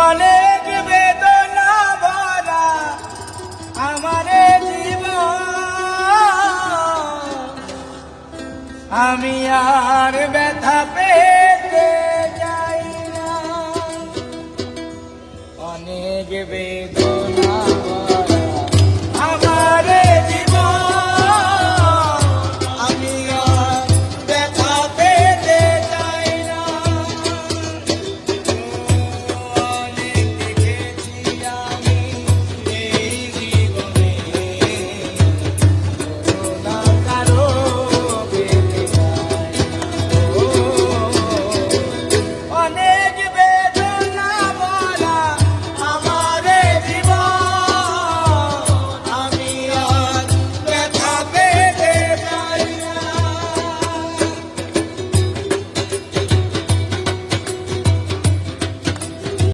অনেক বেদনা ভরা আমার জীবন, আমি আর ব্যথা পেতে চাই না। অনেক বেদনা